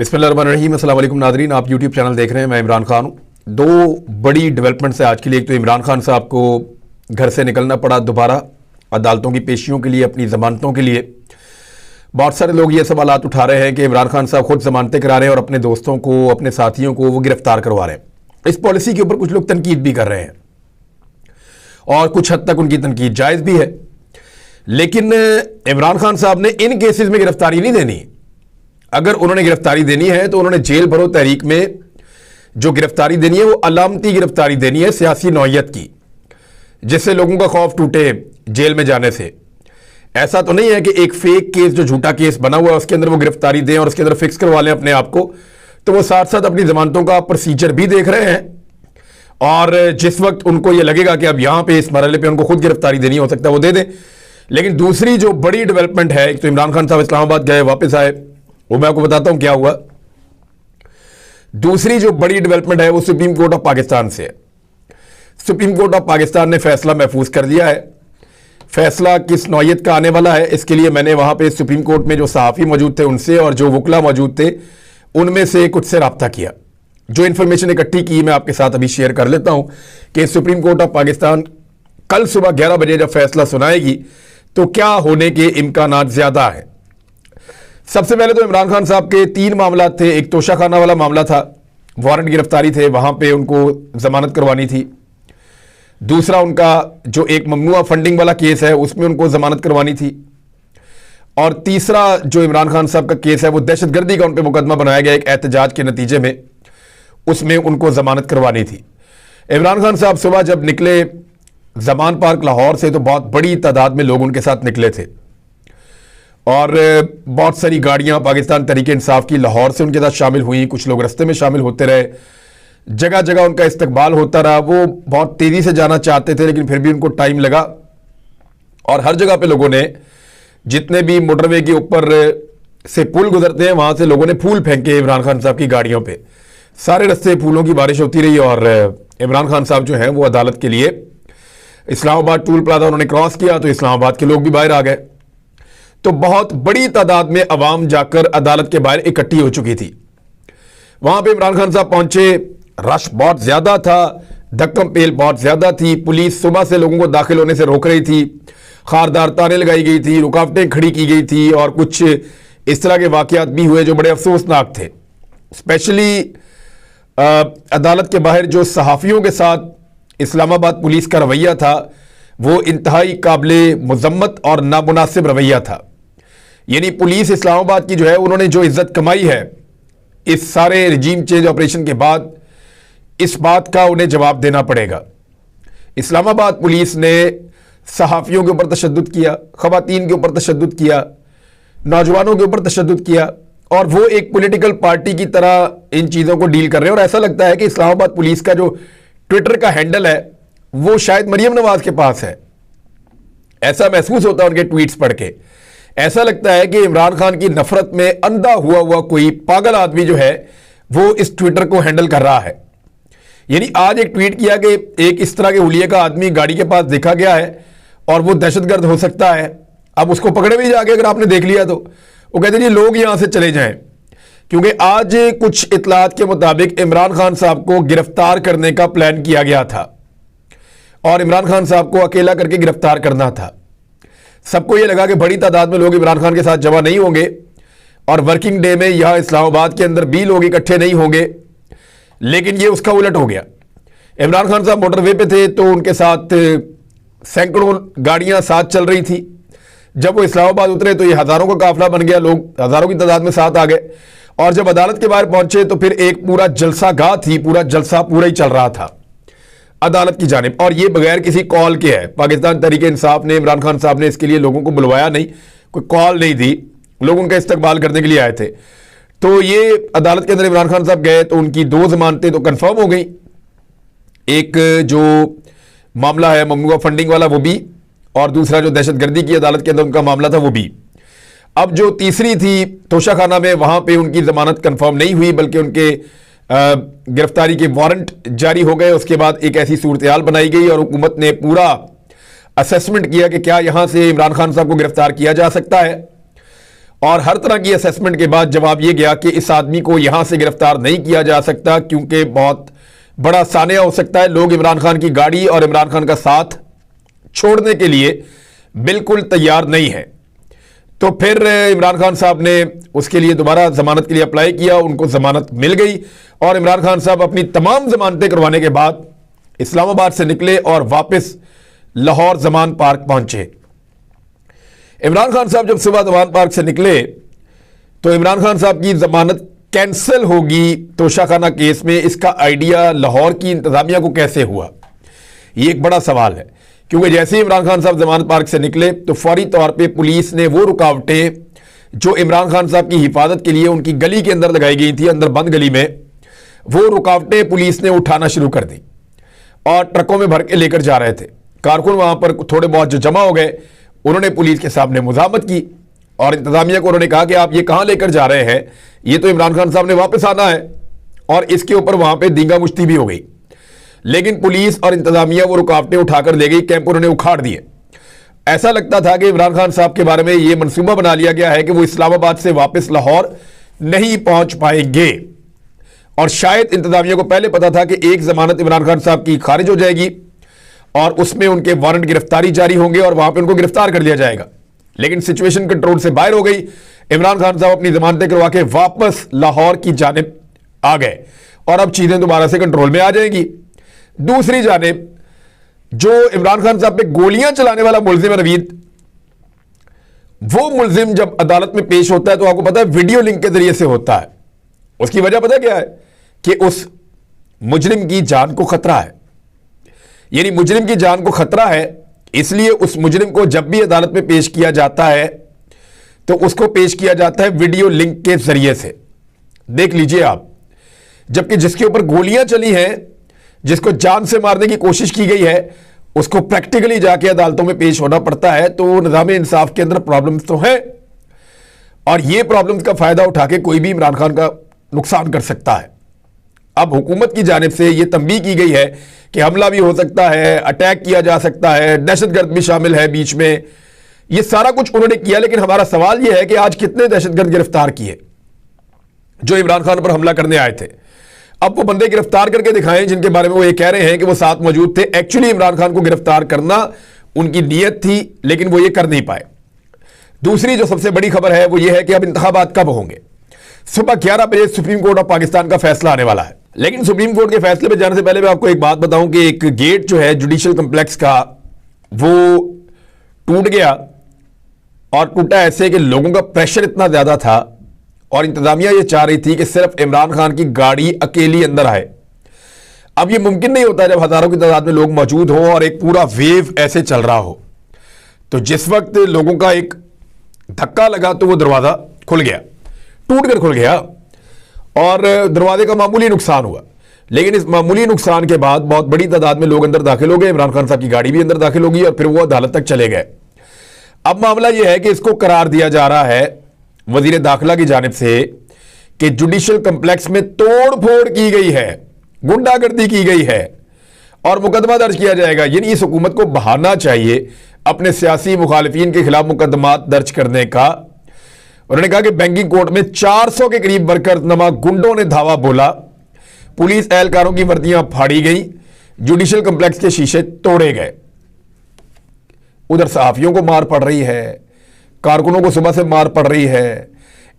बिस्मिल्लाहिर्रहमानिर्रहीम। अस्सलाम वालेकुम नाज़रीन, आप यूट्यूब चैनल देख रहे हैं। मैं इमरान खान हूँ। दो बड़ी डेवलपमेंट्स है आज के लिए। एक तो इमरान खान साहब को घर से निकलना पड़ा दोबारा अदालतों की पेशियों के लिए, अपनी ज़मानतों के लिए। बहुत सारे लोग ये सवालात उठा रहे हैं कि इमरान खान साहब खुद ज़मानतें करा रहे हैं और अपने दोस्तों को, अपने साथियों को वो गिरफ्तार करवा रहे हैं। इस पॉलिसी के ऊपर कुछ लोग तनकीद भी कर रहे हैं और कुछ हद तक उनकी तनकीद जायज़ भी है। लेकिन इमरान खान साहब ने इन केसेस में गिरफ्तारी नहीं देनी। अगर उन्होंने गिरफ्तारी देनी है तो उन्होंने जेल भरो तहरीक में जो गिरफ्तारी देनी है वो अलामती गिरफ्तारी देनी है, सियासी नौयत की, जिससे लोगों का खौफ टूटे जेल में जाने से। ऐसा तो नहीं है कि एक फेक केस, जो झूठा केस बना हुआ है, उसके अंदर वो गिरफ्तारी दें और उसके अंदर फिक्स करवा लें अपने आप को। तो वो साथ साथ अपनी जमानतों का प्रोसीजर भी देख रहे हैं और जिस वक्त उनको ये लगेगा कि अब यहां पे इस मरहले पे उनको खुद गिरफ्तारी देनी हो सकता है वो दे दें। लेकिन दूसरी जो बड़ी डेवलपमेंट है, एक तो इमरान खान साहब इस्लामाबाद गए, वापस आए, वो मैं आपको बताता हूं क्या हुआ। दूसरी जो बड़ी डेवलपमेंट है वो सुप्रीम कोर्ट ऑफ पाकिस्तान से है। सुप्रीम कोर्ट ऑफ पाकिस्तान ने फैसला महफूज कर दिया है। फैसला किस नौयत का आने वाला है, इसके लिए मैंने वहां पे सुप्रीम कोर्ट में जो सहाफ़ी मौजूद थे उनसे और जो वकला मौजूद थे उनमें से कुछ से रब्ता किया। जो इन्फॉर्मेशन इकट्ठी की मैं आपके साथ अभी शेयर कर लेता हूं कि सुप्रीम कोर्ट ऑफ पाकिस्तान कल सुबह 11 बजे जब फैसला सुनाएगी तो क्या होने के इम्कानात ज्यादा है। सबसे पहले तो इमरान खान साहब के 3 मामला थे। एक तोशा खाना वाला मामला था, वारंट गिरफ्तारी थे, वहां पे उनको जमानत करवानी थी। दूसरा उनका जो एक ममनुआ फंडिंग वाला केस है उसमें उनको जमानत करवानी थी। और तीसरा जो इमरान खान साहब का केस है वो दहशतगर्दी का उन पर मुकदमा बनाया गया एक एहतजाज के नतीजे में, उसमें उनको जमानत करवानी थी। इमरान खान साहब सुबह जब निकले जमान पार्क लाहौर से तो बहुत बड़ी तादाद में लोग उनके साथ निकले थे और बहुत सारी गाड़ियां पाकिस्तान तहरीक इंसाफ की लाहौर से उनके साथ शामिल हुई। कुछ लोग रास्ते में शामिल होते रहे, जगह जगह उनका इस्तकबाल होता रहा। वो बहुत तेजी से जाना चाहते थे लेकिन फिर भी उनको टाइम लगा और हर जगह पे लोगों ने, जितने भी मोटरवे के ऊपर से पुल गुजरते हैं वहां से लोगों ने फूल फेंके इमरान खान साहब की गाड़ियों पे। सारे रास्ते फूलों की बारिश होती रही और इमरान खान साहब जो हैं वो अदालत के लिए इस्लामाबाद टूल प्लाजा उन्होंने क्रॉस किया तो इस्लामाबाद के लोग भी बाहर आ गए। तो बहुत बड़ी तादाद में अवाम जाकर अदालत के बाहर इकट्ठी हो चुकी थी। वहां पे इमरान खान साहब पहुंचे, रश बहुत ज्यादा था, धक्कम पेल बहुत ज्यादा थी। पुलिस सुबह से लोगों को दाखिल होने से रोक रही थी, खारदार ताने लगाई गई थी, रुकावटें खड़ी की गई थी और कुछ इस तरह के वाकयात भी हुए जो बड़े अफसोसनाक थे। स्पेशली अदालत के बाहर जो सहाफ़ियों के साथ इस्लामाबाद पुलिस का रवैया था वो इंतहाई काबिले मुज़म्मत और नामुनासिब रवैया था। यानी पुलिस इस्लामाबाद की जो है उन्होंने जो इज्जत कमाई है इस सारे रिजीम चेंज ऑपरेशन के बाद, इस बात का उन्हें जवाब देना पड़ेगा। इस्लामाबाद पुलिस ने सहाफ़ियों के ऊपर तशद्दुद किया, ख़वातीन के ऊपर तशद्दुद किया, नौजवानों के ऊपर तशद्दुद किया और वो एक पॉलिटिकल पार्टी की तरह इन चीज़ों को डील कर रहे हैं। और ऐसा लगता है कि इस्लामाबाद पुलिस का जो ट्विटर का हैंडल है वो शायद मरियम नवाज के पास है। ऐसा महसूस होता है उनके ट्वीट्स पढ़ के। ऐसा लगता है कि इमरान खान की नफरत में अंधा हुआ कोई पागल आदमी जो है वो इस ट्विटर को हैंडल कर रहा है। यानी आज एक ट्वीट किया कि एक इस तरह के हुलिये का आदमी गाड़ी के पास देखा गया है और वो दहशतगर्द हो सकता है। अब उसको पकड़े भी जाके अगर आपने देख लिया तो वो कहते हैं जी लोग यहां से चले जाएं, क्योंकि आज कुछ इतलात के मुताबिक इमरान खान साहब को गिरफ्तार करने का प्लान किया गया था और इमरान खान साहब को अकेला करके गिरफ्तार करना था। सबको यह लगा कि बड़ी तादाद में लोग इमरान खान के साथ जमा नहीं होंगे और वर्किंग डे में यहां इस्लामाबाद के अंदर भी लोग इकट्ठे नहीं होंगे, लेकिन यह उसका उलट हो गया। इमरान खान साहब मोटरवे पे थे तो उनके साथ सैकड़ों गाड़ियां साथ चल रही थी। जब वो इस्लामाबाद उतरे तो ये हजारों का काफिला बन गया, लोग हजारों की तादाद में साथ आ गए और जब अदालत के बाहर पहुंचे तो फिर एक पूरा जलसा गाह थी, पूरा जलसा पूरा ही चल रहा था अदालत की जानिब। और ये बगैर किसी कॉल के है। पाकिस्तान तहरीक इंसाफ ने, इमरान खान साहब ने इसके लिए लोगों को बुलवाया नहीं, कोई कॉल नहीं दी, लोग उनका इस्तकबाल करने के लिए आए थे। तो ये अदालत के अंदर इमरान खान साहब गए तो उनकी 2 जमानतें तो कंफर्म हो गई। एक जो मामला है ममनुआ फंडिंग वाला वो भी, और दूसरा जो दहशतगर्दी की अदालत के अंदर उनका मामला था वो भी। अब जो तीसरी थी तोशा खाना में, वहां पे उनकी जमानत कंफर्म नहीं हुई बल्कि उनके गिरफ्तारी के वारंट जारी हो गए। उसके बाद एक ऐसी सूरत हाल बनाई गई और हुकूमत ने पूरा असेसमेंट किया कि क्या यहां से इमरान खान साहब को गिरफ्तार किया जा सकता है और हर तरह की असेसमेंट के बाद जवाब यह गया कि इस आदमी को यहां से गिरफ्तार नहीं किया जा सकता क्योंकि बहुत बड़ा सानिया हो सकता है। लोग इमरान खान की गाड़ी और इमरान खान का साथ छोड़ने के लिए बिल्कुल तैयार नहीं है। तो फिर इमरान खान साहब ने उसके लिए दोबारा जमानत के लिए अप्लाई किया, उनको जमानत मिल गई और इमरान खान साहब अपनी तमाम जमानतें करवाने के बाद इस्लामाबाद से निकले और वापस लाहौर जमान पार्क पहुंचे। इमरान खान साहब जब सुबह जमान पार्क से निकले तो इमरान खान साहब की जमानत कैंसिल होगी तोशाखाना केस में, इसका आइडिया लाहौर की इंतजामिया को कैसे हुआ, ये एक बड़ा सवाल है। क्योंकि जैसे ही इमरान खान साहब जमानत पार्क से निकले तो फौरी तौर पे पुलिस ने वो रुकावटें जो इमरान खान साहब की हिफाजत के लिए उनकी गली के अंदर लगाई गई थी, अंदर बंद गली में, वो रुकावटें पुलिस ने उठाना शुरू कर दी और ट्रकों में भर के लेकर जा रहे थे। कारकुन वहां पर थोड़े बहुत जो जमा हो गए, उन्होंने पुलिस के सामने मुजामत की और इंतजामिया को उन्होंने कहा कि आप ये कहां लेकर जा रहे हैं, ये तो इमरान खान साहब ने वापस आना है। और इसके ऊपर वहां पे दींगा मुश्ती भी हो गई, लेकिन पुलिस और इंतजामिया वो रुकावटें उठाकर ले गई, कैंप उन्होंने उखाड़ दिए। ऐसा लगता था कि इमरान खान साहब के बारे में ये मनसूबा बना लिया गया है कि वो इस्लामाबाद से वापस लाहौर नहीं पहुंच पाएंगे और शायद इंतजामिया को पहले पता था कि एक जमानत इमरान खान साहब की खारिज हो जाएगी और उसमें उनके वारंट गिरफ्तारी जारी होंगे और वहां पर उनको गिरफ्तार कर लिया जाएगा। लेकिन सिचुएशन कंट्रोल से बाहर हो गई। इमरान खान साहब अपनी जमानतें करवा के वापस लाहौर की जानिब आ गए और अब चीजें दोबारा से कंट्रोल में आ जाएंगी। दूसरी जानिब जो इमरान खान साहब पे गोलियां चलाने वाला मुलजिम है नवीद, वो मुलजिम जब अदालत में पेश होता है तो आपको पता है वीडियो लिंक के जरिए से होता है। उसकी वजह पता क्या है कि उस मुजरिम की जान को खतरा है, यानी मुजरिम की जान को खतरा है, इसलिए उस मुजरिम को जब भी अदालत में पेश किया जाता है तो उसको पेश किया जाता है वीडियो लिंक के जरिए से। देख लीजिए आप, जबकि जिसके ऊपर गोलियां चली हैं, जिसको जान से मारने की कोशिश की गई है, उसको प्रैक्टिकली जाके अदालतों में पेश होना पड़ता है। तो निज़ाम इंसाफ के अंदर प्रॉब्लम्स तो है और ये प्रॉब्लम्स का फायदा उठा के कोई भी इमरान खान का नुकसान कर सकता है। अब हुकूमत की जानिब से यह तंबीह की गई है कि हमला भी हो सकता है, अटैक किया जा सकता है, दहशतगर्द भी शामिल है बीच में, ये सारा कुछ उन्होंने किया। लेकिन हमारा सवाल यह है कि आज कितने दहशतगर्द गिरफ्तार किए जो इमरान खान पर हमला करने आए थे। अब वो बंदे गिरफ्तार करके दिखाएं जिनके बारे में वो ये कह रहे हैं कि वो साथ मौजूद थे। एक्चुअली इमरान खान को गिरफ्तार करना उनकी नीयत थी, लेकिन वो ये कर नहीं पाए। दूसरी जो सबसे बड़ी खबर है वो ये है कि अब इंतखाबात कब होंगे। सुबह 11 बजे सुप्रीम कोर्ट ऑफ पाकिस्तान का फैसला आने वाला है। लेकिन सुप्रीम कोर्ट के फैसले पर जाने से पहले मैं आपको एक बात बताऊं कि एक गेट जो है जुडिशियल कम्प्लेक्स का, वो टूट गया और टूटा ऐसे कि लोगों का प्रेशर इतना ज्यादा था और इंतजामिया ये चाह रही थी कि सिर्फ इमरान खान की गाड़ी अकेली अंदर आए। अब ये मुमकिन नहीं होता जब हजारों की तादाद में लोग मौजूद हों और एक पूरा वेव ऐसे चल रहा हो। तो जिस वक्त लोगों का एक धक्का लगा तो वो दरवाजा खुल गया, टूट कर खुल गया और दरवाजे का मामूली नुकसान हुआ। लेकिन इस मामूली नुकसान के बाद बहुत बड़ी तादाद में लोग अंदर दाखिल हो गए, इमरान खान साहब की गाड़ी भी अंदर दाखिल होगी और फिर वो अदालत तक चले गए। अब मामला यह है कि इसको करार दिया जा रहा है वजीर दाखिला की जानिब से कि जुडिशियल कम्प्लेक्स में तोड़ फोड़ की गई है, गुंडागर्दी की गई है और मुकदमा दर्ज किया जाएगा। यानी इस हुकूमत को बहाना चाहिए अपने सियासी मुखालिफिन के खिलाफ मुकदमा दर्ज करने का। उन्होंने कहा कि बैंकिंग कोर्ट में 400 के करीब वर्कर नमा गुंडों ने धावा बोला, पुलिस एहलकारों की वर्दियां फाड़ी गई, जुडिशियल कम्प्लेक्स के शीशे तोड़े गए। उधर सहाफियों को मार पड़ रही है, कारकुनों को सुबह से मार पड़ रही है।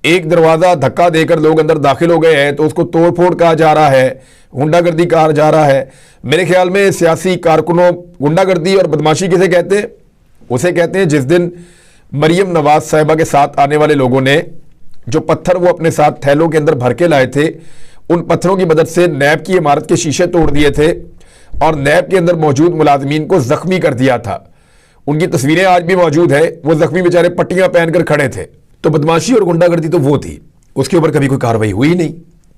एक दरवाजा धक्का देकर लोग अंदर दाखिल हो गए हैं तो उसको तोड़फोड़ कहा जा रहा है, गुंडागर्दी कहा जा रहा है। मेरे ख्याल में सियासी कारकुनों, गुंडागर्दी और बदमाशी किसे कहते हैं? उसे कहते हैं जिस दिन मरियम नवाज साहिबा के साथ आने वाले लोगों ने जो पत्थर वो अपने साथ थैलों के अंदर भर के लाए थे, उन पत्थरों की मदद से नैब की इमारत के शीशे तोड़ दिए थे और नैब के अंदर मौजूद मुलाजमीन को जख्मी कर दिया था। उनकी तस्वीरें आज भी मौजूद है, वो जख्मी बेचारे पट्टियां पहनकर खड़े थे। तो बदमाशी और गुंडागर्दी तो वो थी, उसके ऊपर कभी कोई कार्रवाई हुई नहीं,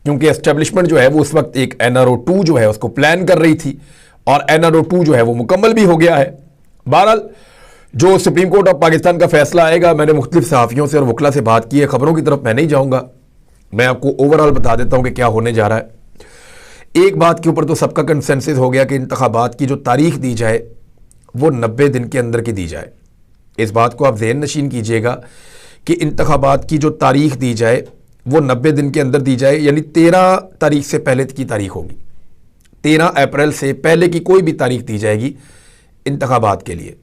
क्योंकि एस्टेब्लिशमेंट जो है वो उस वक्त एक NRO 2 जो है उसको प्लान कर रही थी और NRO 2 जो है वो मुकम्मल भी हो गया है। बहरहाल जो सुप्रीम कोर्ट ऑफ पाकिस्तान का फैसला आएगा, मैंने मुख्तलिफ सहाफ़ियों से और वकला से बात की है, खबरों की तरफ मैं नहीं जाऊंगा, मैं आपको ओवरऑल बता देता हूं कि क्या होने जा रहा है। एक बात के ऊपर तो सबका कंसेंसस हो गया कि इंतखाबात की जो तारीख दी जाए वो 90 दिन के अंदर की दी जाए। इस बात को आप ज़हन नशीन कीजिएगा कि इंतखाबात की जो तारीख दी जाए वो 90 दिन के अंदर दी जाए, यानी 13 तारीख से पहले की तारीख होगी। 13 अप्रैल से पहले की कोई भी तारीख दी जाएगी इंतखाबात के लिए।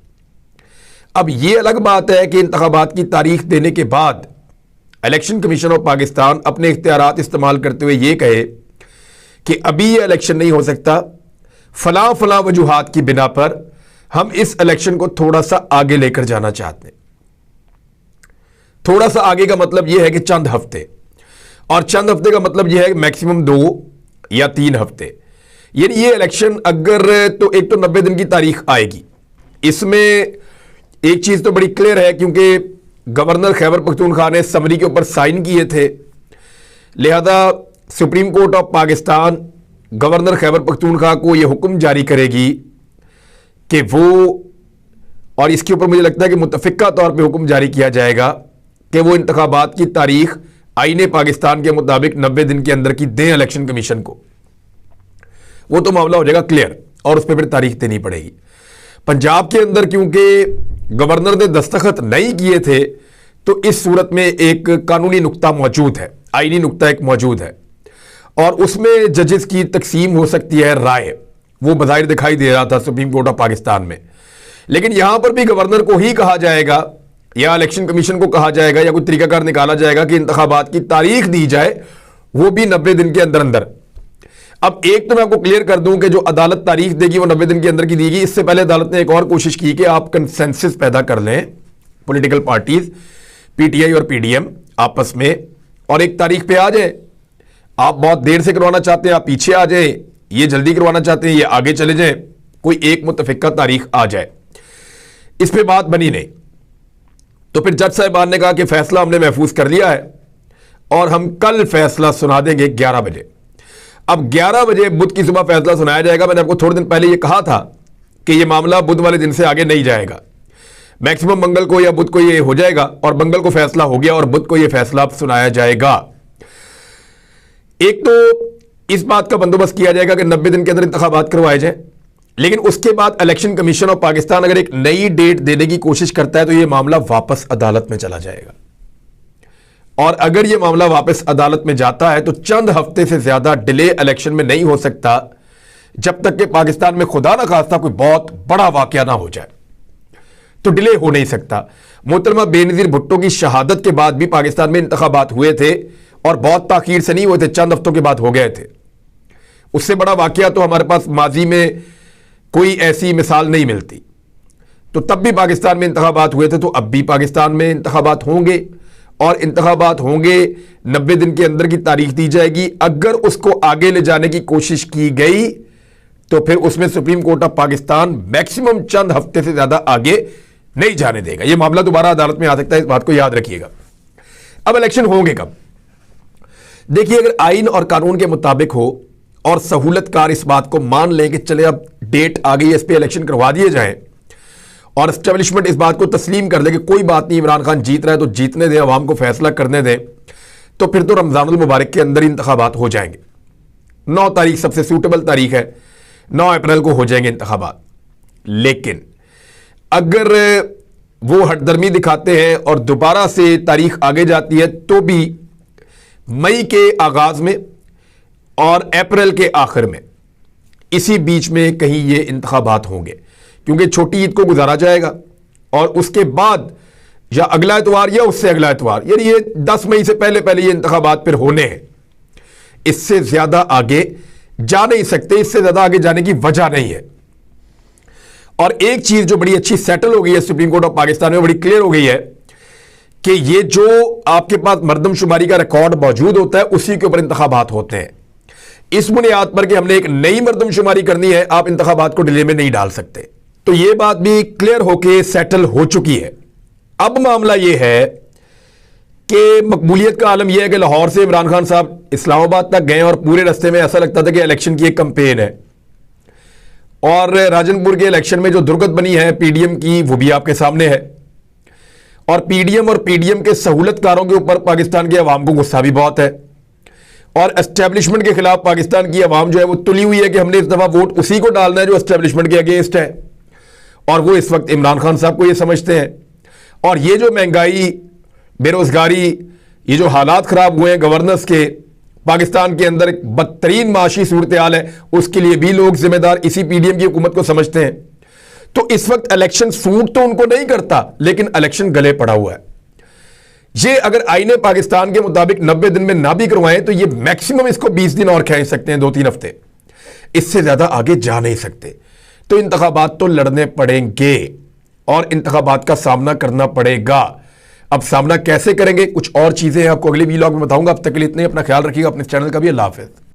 अब ये अलग बात है कि इंतखाबात की तारीख देने के बाद इलेक्शन कमीशन ऑफ पाकिस्तान अपने इख्तियारात इस्तेमाल करते हुए ये कहे कि अभी ये इलेक्शन नहीं हो सकता, फला फला वजूहात की बिना पर हम इस इलेक्शन को थोड़ा सा आगे लेकर जाना चाहते हैं। थोड़ा सा आगे का मतलब यह है कि चंद हफ्ते, और चंद हफ्ते का मतलब यह है कि मैक्सिमम 2 या 3 हफ्ते। यानी ये इलेक्शन अगर तो एक तो 90 दिन की तारीख आएगी। इसमें एक चीज तो बड़ी क्लियर है, क्योंकि गवर्नर खैबर पख्तूनख्वा ने समरी के ऊपर साइन किए थे, लिहाजा supreme court of Pakistan governor Khyber Pakhtunkhwa को यह हुक्म जारी करेगी कि वो, और इसके ऊपर मुझे लगता है कि मुतफिका तौर पे हुक्म जारी किया जाएगा कि वो इंतखाबात की तारीख आईने पाकिस्तान के मुताबिक 90 दिन के अंदर की दें इलेक्शन कमीशन को। वो तो मामला हो जाएगा क्लियर और उस पर फिर तारीख देनी पड़ेगी। पंजाब के अंदर क्योंकि गवर्नर ने दस्तखत नहीं किए थे, तो इस सूरत में एक कानूनी नुक्ता मौजूद है, आईनी नुक्ता एक मौजूद है, और उसमें जजेस की तकसीम हो सकती है राय। वो बज़ाहिर दिखाई दे रहा था सुप्रीम कोर्ट ऑफ पाकिस्तान में, लेकिन यहां पर भी गवर्नर को ही कहा जाएगा या इलेक्शन कमीशन को कहा जाएगा या कोई तरीकाकार निकाला जाएगा कि इंतखाबात की तारीख दी जाए, वो भी 90 दिन के अंदर अंदर। अब एक तो मैं आपको क्लियर कर दूं कि जो अदालत तारीख देगी वो 90 दिन के अंदर की देगी। इससे पहले अदालत ने एक और कोशिश की कि आप कंसेंसस पैदा कर लें, पॉलिटिकल पार्टीज पीटीआई और पीडीएम आपस में, और एक तारीख पे आ जाए। आप बहुत देर से करवाना चाहते हैं आप पीछे आ जाए, ये जल्दी करवाना चाहते हैं ये आगे चले जाए, कोई एक मुतफिका तारीख आ जाए। इस पे बात बनी नहीं, तो फिर जज साहिबान ने कहा कि फैसला हमने महफूज कर लिया है और हम कल फैसला सुना देंगे 11 बजे। अब 11 बजे बुध की सुबह फैसला सुनाया जाएगा। मैंने आपको थोड़े दिन पहले यह कहा था कि यह मामला बुध वाले दिन से आगे नहीं जाएगा, मैक्सिमम मंगल को या बुध को यह हो जाएगा, और मंगल को फैसला हो गया और बुध को यह फैसला सुनाया जाएगा। एक तो इस बात का बंदोबस्त किया जाएगा कि 90 दिन के अंदर इंतखाबात करवाए जाए, लेकिन उसके बाद इलेक्शन कमीशन ऑफ पाकिस्तान अगर एक नई डेट देने की कोशिश करता है तो यह मामला वापस अदालत में चला जाएगा, और अगर यह मामला वापस अदालत में जाता है तो चंद हफ्ते से ज्यादा डिले इलेक्शन में नहीं हो सकता, जब तक कि पाकिस्तान में खुदा ना खास्ता कोई बहुत बड़ा वाकया ना हो जाए, तो डिले हो नहीं सकता। मोहतरमा बेनजीर भुट्टो की शहादत के बाद भी पाकिस्तान में इंतखाबात हुए थे, और बहुत ताखीर से नहीं हुए थे, चंद हफ्तों के बाद हो गए थे। उससे बड़ा वाकया तो हमारे पास माजी में कोई ऐसी मिसाल नहीं मिलती। तो तब भी पाकिस्तान में इंतखाबात हुए थे, तो अब भी पाकिस्तान में इंतखाबात होंगे, और इंतखाबात होंगे 90 दिन के अंदर की तारीख दी जाएगी। अगर उसको आगे ले जाने की कोशिश की गई तो फिर उसमें supreme court of Pakistan maximum चंद हफ्ते से ज्यादा आगे नहीं जाने देगा। यह मामला दोबारा अदालत में आ सकता है, इस बात को याद रखिएगा। अब इलेक्शन होंगे कब? देखिए, अगर आइन और कानून के मुताबिक हो और सहूलतकार इस बात को मान लें कि चले अब डेट आ गई है, इस पर इलेक्शन करवा दिए जाएं, और एस्टेब्लिशमेंट इस बात को तस्लीम कर ले कि कोई बात नहीं, इमरान खान जीत रहा है तो जीतने दें, अवाम को फैसला करने दें, तो फिर तो रमजानुल मुबारक के अंदर इंतखाबात हो जाएंगे। 9 तारीख सबसे सूटेबल तारीख है, 9 अप्रैल को हो जाएंगे इंतखाबात। लेकिन अगर वो हटदर्मी दिखाते हैं और दोबारा से तारीख आगे जाती है, तो भी मई के आगाज में और अप्रैल के आखिर में, इसी बीच में कहीं ये इंतखाबात होंगे, क्योंकि छोटी ईद को गुजारा जाएगा और उसके बाद या अगला इतवार या उससे अगला इतवार, यानी ये 10 मई से पहले पहले ये इंतखाबात फिर होने हैं। इससे ज्यादा आगे जा नहीं सकते, इससे ज्यादा आगे जाने की वजह नहीं है। और एक चीज जो बड़ी अच्छी सेटल हो गई है सुप्रीम कोर्ट ऑफ पाकिस्तान में, बड़ी क्लियर हो गई है कि ये जो आपके पास मर्दमशुमारी का रिकॉर्ड मौजूद होता है उसी के ऊपर इंतखाबात होते हैं। इस बुनियाद पर कि हमने एक नई मर्दमशुमारी करनी है, आप इंतखाबात को डिले में नहीं डाल सकते। तो यह बात भी क्लियर होके सेटल हो चुकी है। अब मामला यह है कि मकबूलियत का आलम यह है कि लाहौर से इमरान खान साहब इस्लामाबाद तक गए और पूरे रास्ते में ऐसा लगता था कि इलेक्शन की एक कंपेन है, और राजनपुर के इलेक्शन में जो दुर्गत बनी है पीडीएम की, वो भी आपके सामने है। और पीडीएम के सहूलतकारों के ऊपर पाकिस्तान की अवाम को गुस्सा भी बहुत है, और एस्टेब्लिशमेंट के खिलाफ पाकिस्तान की अवाम जो है वो तुली हुई है कि हमने इस दफा वोट उसी को डालना है जो एस्टेब्लिशमेंट के अगेंस्ट है, और वो इस वक्त इमरान खान साहब को ये समझते हैं। और ये जो महंगाई बेरोजगारी, ये जो हालात खराब हुए हैं गवर्नेंस के, पाकिस्तान के अंदर एक बदतरीन माशी सूरत हाल है, उसके लिए भी लोग जिम्मेदार इसी पीडीएम की हुकूमत को समझते हैं। तो इस वक्त इलेक्शन सूट तो उनको नहीं करता, लेकिन इलेक्शन गले पड़ा हुआ है। ये अगर आईने पाकिस्तान के मुताबिक 90 दिन में ना भी करवाएं तो ये मैक्सिमम इसको 20 दिन और खींच सकते हैं, 2-3 हफ्ते, इससे ज्यादा आगे जा नहीं सकते। तो इंतखाबात तो लड़ने पड़ेंगे और इंतखाबात का सामना करना पड़ेगा। अब सामना कैसे करेंगे, कुछ और चीजें आपको अगले वीलॉग में बताऊंगा। अब तक के लिए इतने, अपना ख्याल रखिएगा, अपने चैनल का भी। अल्लाह हाफिज।